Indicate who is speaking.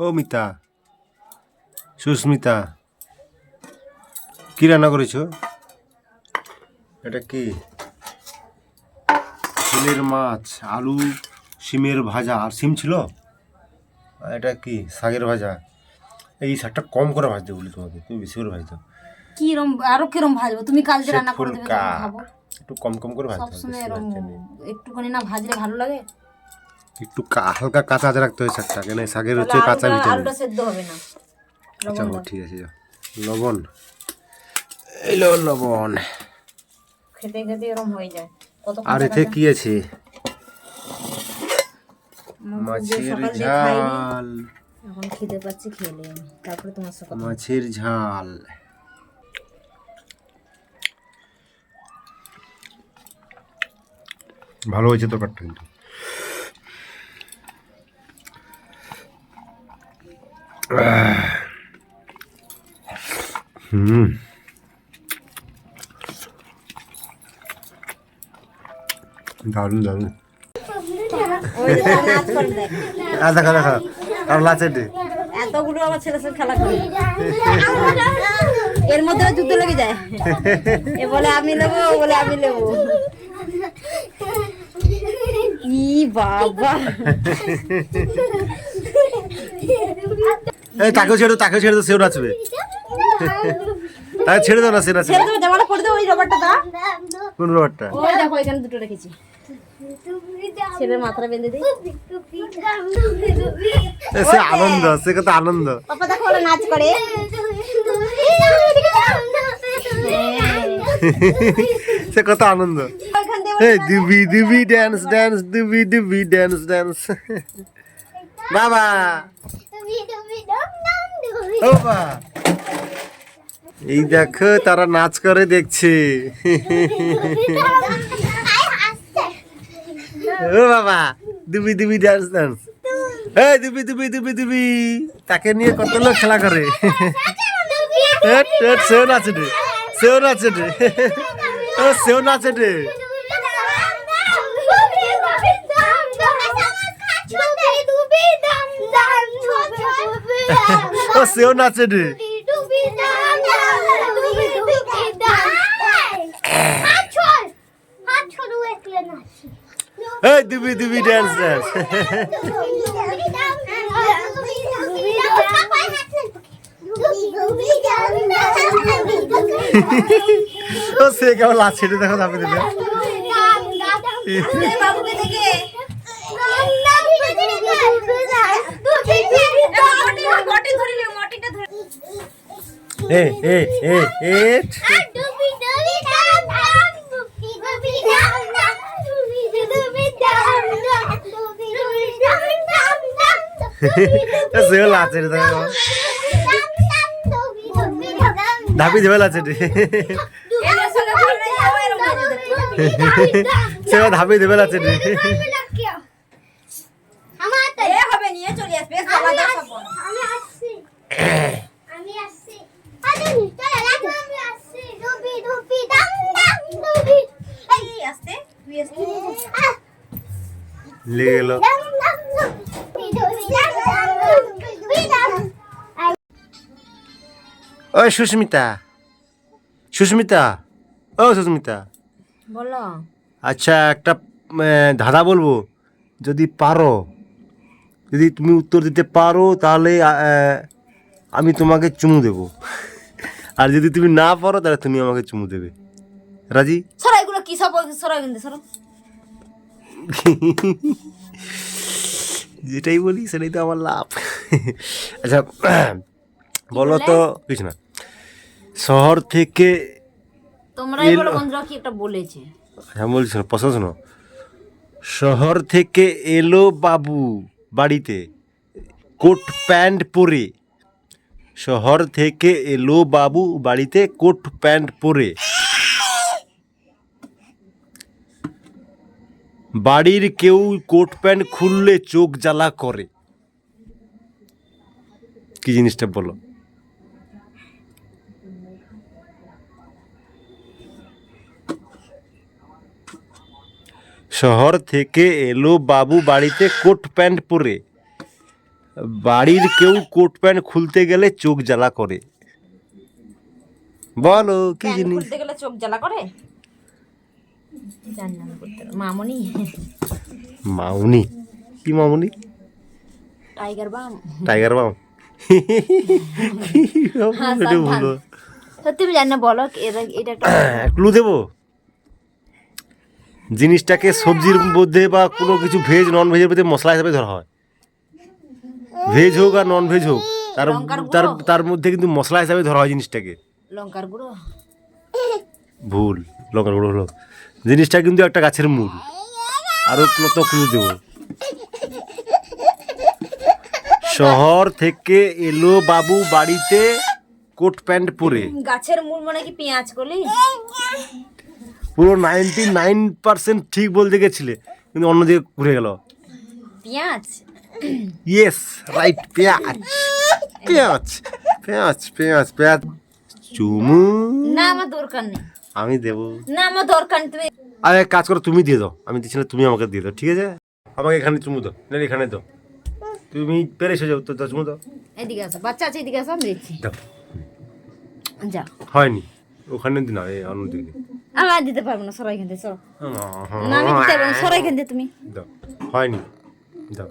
Speaker 1: ও মিতা, সুস্মিতা, কি রান্না করেছো? এটা কি? ছেলের মাছ, আলু, শিমের ভাজা। আর শিম ছিল। আর এটা কি? শাকের ভাজা। এই শাকটা কম করে ভাজতে বলি তোমাকে, তুমি বেশি করে ভাজতো।
Speaker 2: কিরম আরো কিরম ভাজবো? তুমি কাল যে রান্না করে দেবে
Speaker 1: ফুলকা
Speaker 2: তখন খাবো।
Speaker 1: একটু কম কম করে ভাজতে হবে,
Speaker 2: সবসময়
Speaker 1: বেশি
Speaker 2: এরম
Speaker 1: ভাজতে নেই।
Speaker 2: একটুখানি না ভাজলে ভালো লাগে?
Speaker 1: একটু হালকা কাঁচা আঁচ রাখতে হয় শাকটা, কেন শাকের
Speaker 2: তাহলে
Speaker 1: হচ্ছে কাঁচা ভিটামিন।
Speaker 2: আলুটা সেদ্ধ হবে না।
Speaker 1: আচ্ছা
Speaker 2: লবণ দাও।
Speaker 1: ঠিক আছে, যাও। লবণ, এলো লবণ।
Speaker 2: খেতে খেতে এরম হয়ে যায়। কত
Speaker 1: আর
Speaker 2: কাঁচা
Speaker 1: এতে
Speaker 2: কাঁচা।
Speaker 1: কি আছে? মাছের
Speaker 2: সকাল দিয়ে খাইনি,
Speaker 1: ঝাল।
Speaker 2: এখন খিদে পাচ্ছি, খেয়ে নিই আমি। তারপরে তোমার সাথে কথা।
Speaker 1: মাছের ঝাল। ভালো হয়েছে তরকারিটা কিন্তু। হুম, দারুণ দারুণ।
Speaker 2: ওই যে তারা নাচ করে দেখ।
Speaker 1: দেখা দেখা আর লাচে
Speaker 2: এতগুলো আমার ছেলের সাথে খেলা করে, এর মধ্যে যুদ্ধ লেগে যায়। এ বলে আমি নেবো, ও বলে আমি নেবো। ই বাবা,
Speaker 1: এই তাকেও ছেড়ে দাও, তাকেও ছেড়ে দাও, সেও নাচবে। তাকে ছেড়ে দাও না, সে নাচবে।
Speaker 2: ছেলে তুমি জামাটা পরে দাও, ওই রবারটা দাও।
Speaker 1: কোন রবারটা?
Speaker 2: ওই দেখো এখানে দুটো রেখেছি, ছেলের মাথাটা বেঁধে দিই।
Speaker 1: সে আনন্দ, সে কত আনন্দ।
Speaker 2: পাপা দেখো ওরা নাচ করে।
Speaker 1: সে কত আনন্দ।
Speaker 2: ওইখান দিয়ে
Speaker 1: এই দুবি দুবি ড্যান্স ড্যান্স, দুবি দুবি ড্যান্স ড্যান্স। বাবা, ও বাবা, এই দেখো তারা নাচ করে দেখছে। ও বাবা, দুবি দুবি ড্যান্স ড্যান্স। এই দুবি দুবি দুবি দুবি, তাকে নিয়ে কত লোক খেলা করে। সেও নাচে রে, সেও নাচে রে, ও সেও নাচে রে। ও সেও নাচে রে। এই দুবি দুবি ড্যান্স ড্যান্স। ও সে কেমন লাচে রে, দেখো ধাপে দেবে। এ এ এ এ সেও লাচে রে, দেখো ধাপি দেবে লাচে রে। সেও ধাপি দেবে লাচে রে। লেগে গেল। ওই সুস্মিতা, সুস্মিতা, ও সুস্মিতা,
Speaker 2: বলো।
Speaker 1: আচ্ছা একটা ধাঁধা বলবো, যদি পারো, যদি তুমি উত্তর দিতে পারো তাহলে আমি তোমাকে চুমু দেবো, আর যদি তুমি না পারো তাহলে তুমি আমাকে চুমু দেবে। রাজি?
Speaker 2: সরো, এগুলো কি সব? সরো এখান থেকে, সরো।
Speaker 1: যেটাই বলি সেটাই তো আমার লাভ। আচ্ছা বলো তো, কিছু না। শহর থেকে
Speaker 2: তোমরাই বলো, বন্ধুরা কি একটা বলেছে।
Speaker 1: হ্যাঁ বলছি, শোনো, প্রশ্ন শোনো। শহর থেকে এলো বাবু বাড়িতে কোট প্যান্ট পরে। শহর থেকে এলো বাবু বাড়িতে কোট প্যান্ট পরে। বাড়ির কেউ কোট প্যান্ট খুললে চোখ জ্বালা করে। কি জিনিসটা বলো? শহর থেকে এলো বাবু বাড়িতে কোট প্যান্ট পরে, বাড়ির কেউ কোট প্যান্ট খুলতে গেলে চোখ জ্বালা করে, বলো কি
Speaker 2: প্যান্ট
Speaker 1: জিনিস?
Speaker 2: খুলতে গেলে চোখ জ্বালা করে? জানি না আমি করতে পারবো। মামনি।
Speaker 1: মামুনি? কি মামুনি?
Speaker 2: টাইগার বাম।
Speaker 1: টাইগার বাম? এটা বলো।
Speaker 2: সত্যি আমি জানি না, বলো এটা এটা একটা
Speaker 1: ক্লু দেবো? জিনিসটাকে সবজির মধ্যে বা কোনো কিছু ভেজ নন ভেজের মধ্যে মশলা হিসেবে ধরা হয়। ভেজ হোক আর নন ভেজ হোক, তার
Speaker 2: লঙ্কার গুঁড়ো?
Speaker 1: তার তার মধ্যে কিন্তু মশলা হিসাবে ধরা হয় জিনিসটাকে।
Speaker 2: লঙ্কার গুঁড়ো।
Speaker 1: ভুল, লঙ্কার গুঁড়ো হলো। জিনিসটা কিন্তু একটা গাছের মূল। আরো কত ক্লু দেবো? শহর থেকে এলো বাবু বাড়িতে কোট প্যান্ট পরে।
Speaker 2: গাছের মূল মানে কি পেঁয়াজ কলি?
Speaker 1: পুরো 99% ঠিক বলতে গেছিলে, কিন্তু অন্যদিকে ঘুরে গেল।
Speaker 2: পেঁয়াজ।
Speaker 1: ইয়েস, রাইট, পেঁয়াজ। পেঁয়াজ পেঁয়াজ পেঁয়াজ পেঁয়াজ। চুমু
Speaker 2: না আমার দরকার নেই।
Speaker 1: আমি দেবো।
Speaker 2: না আমার দরকার নেই, তুমি
Speaker 1: আরে এক কাজ করো, তুমি দিয়ে দাও। আমি দিচ্ছি না, তুমি আমাকে দিয়ে দাও, ঠিক আছে? আমাকে এখানে চুমু দাও, না এখানে দাও। তুমি পেরেছো যাও তো, চুমু দাও।
Speaker 2: এদিকে আসো, বাচ্চা আছে এদিকে আসো, আমি দিচ্ছি।
Speaker 1: দাও।
Speaker 2: যা।
Speaker 1: হয়নি, ওখানে দিন না, এই অন্যদিকে।
Speaker 2: আমি আর দিতে পারবো না, সরাই এখান থেকে, চলো। না আমি দিতে পারবো না, সরাই এখান থেকে তুমি।
Speaker 1: দাও। হয়নি, দাও।